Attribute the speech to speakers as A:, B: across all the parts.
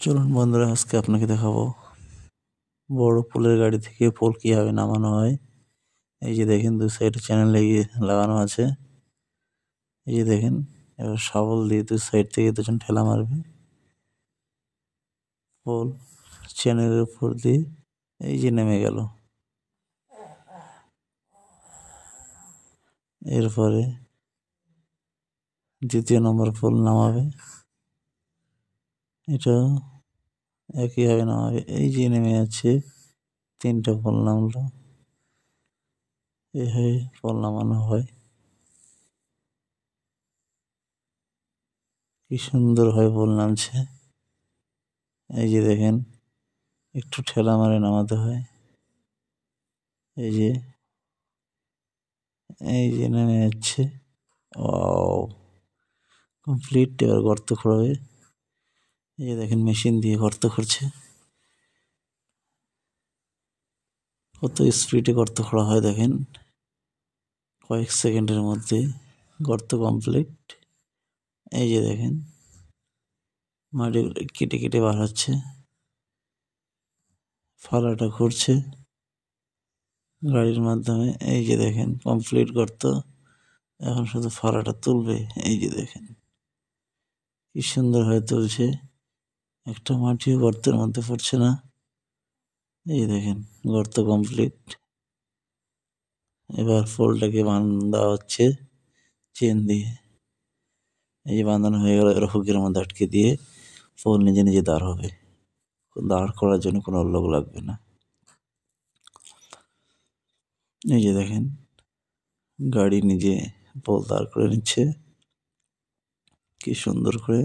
A: চলুন বন্ধুরা, আজকে আপনাকে দেখাবো বড় পোলের গাড়ি থেকে পোল কিভাবে নামানো হয়। এই যে দেখেন, দু সাইডে চ্যানেল লাগানো আছে। এই যে দেখেন, এবার শাবল দিয়ে দু সাইড থেকে দুজন ঠেলা মারবে। পোল চ্যানেলের উপর দিয়ে এই যে নেমে গেল। এরপরে দ্বিতীয় নম্বর পোল নামাবে, এটা একইভাবে নামাবে। এই যে নেমে যাচ্ছে, তিনটা পোল নামলো। এইভাবে পোল নামানো হয়। কি সুন্দর হয় পোল নামছে। এই যে দেখেন, একটু ঠেলা মারে নামাতে হয়। এই যে নেমে যাচ্ছে। Wow, complete. এবার গর্ত খোঁড়াবে। এই যে দেখেন, মেশিন দিয়ে গর্ত খুঁড়ছে। কত স্পিডে গর্ত খোঁড়া হয় দেখেন, কয়েক সেকেন্ডের মধ্যে গর্ত কমপ্লিট। এই যে দেখেন, মাটি কেটে কেটে বার হচ্ছে, ফালাটা ঘুরছে গাড়ির মাধ্যমে। এই যে দেখেন, কমপ্লিট গর্ত। এখন শুধু ফালাটা তুলবে। এই যে দেখেন, কি সুন্দর হয়ে তুলছে। একটা মাটিও গর্তের মধ্যে পড়ছে না। এই দেখেন, গর্ত কমপ্লিট। এবার পোলটাকে বাঁধা হচ্ছে চেন দিয়ে। এই যে বাঁধানো হয়ে গেল, এবার হুকের মধ্যে আটকে দিয়ে পোল নিজে নিজে দাঁড় হবে। দাঁড় করার জন্য কোনো লোক লাগবে না। এই যে দেখেন, গাড়ি নিজে পোল দাঁড় করে নিচ্ছে কি সুন্দর করে।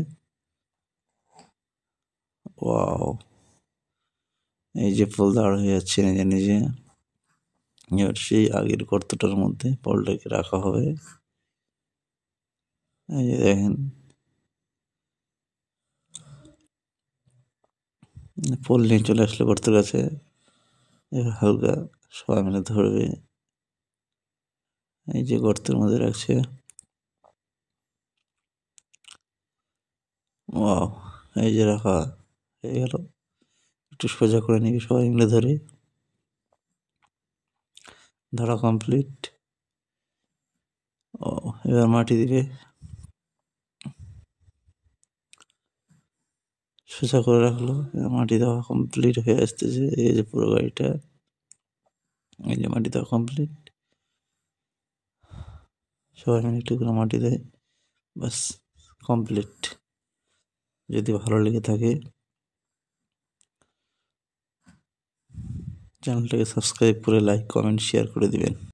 A: ওয়াও, এই যে পোল দাঁড় হয়ে যাচ্ছে নিজে নিজে। এবার সেই আগের গর্তটার মধ্যে পোলটাকে রাখা হবে। এই যে দেখেন, পোল নিয়ে চলে আসলো গর্তের কাছে। এবার হালকা সবাই মিলে ধরবে। এই যে গর্তের মধ্যে রাখছে। ওয়াও, এই যে রাখা হয়ে গেল। একটু সোজা করে নিয়ে সবাই মিলে ধরে। ধরা কমপ্লিট। ও, এবার মাটি দিবে। সোজা করে রাখলো, মাটি দেওয়া কমপ্লিট হয়ে আসতেছে। এই যে পুরো গাড়িটা, এই যে মাটি দেওয়া কমপ্লিট। সবাই মিলে একটু করে মাটি দেয়, বাস কমপ্লিট। যদি ভালো লেগে থাকে চ্যানেলটাকে সাবস্ক্রাইব করে লাইক, কমেন্ট, শেয়ার করে দিবেন।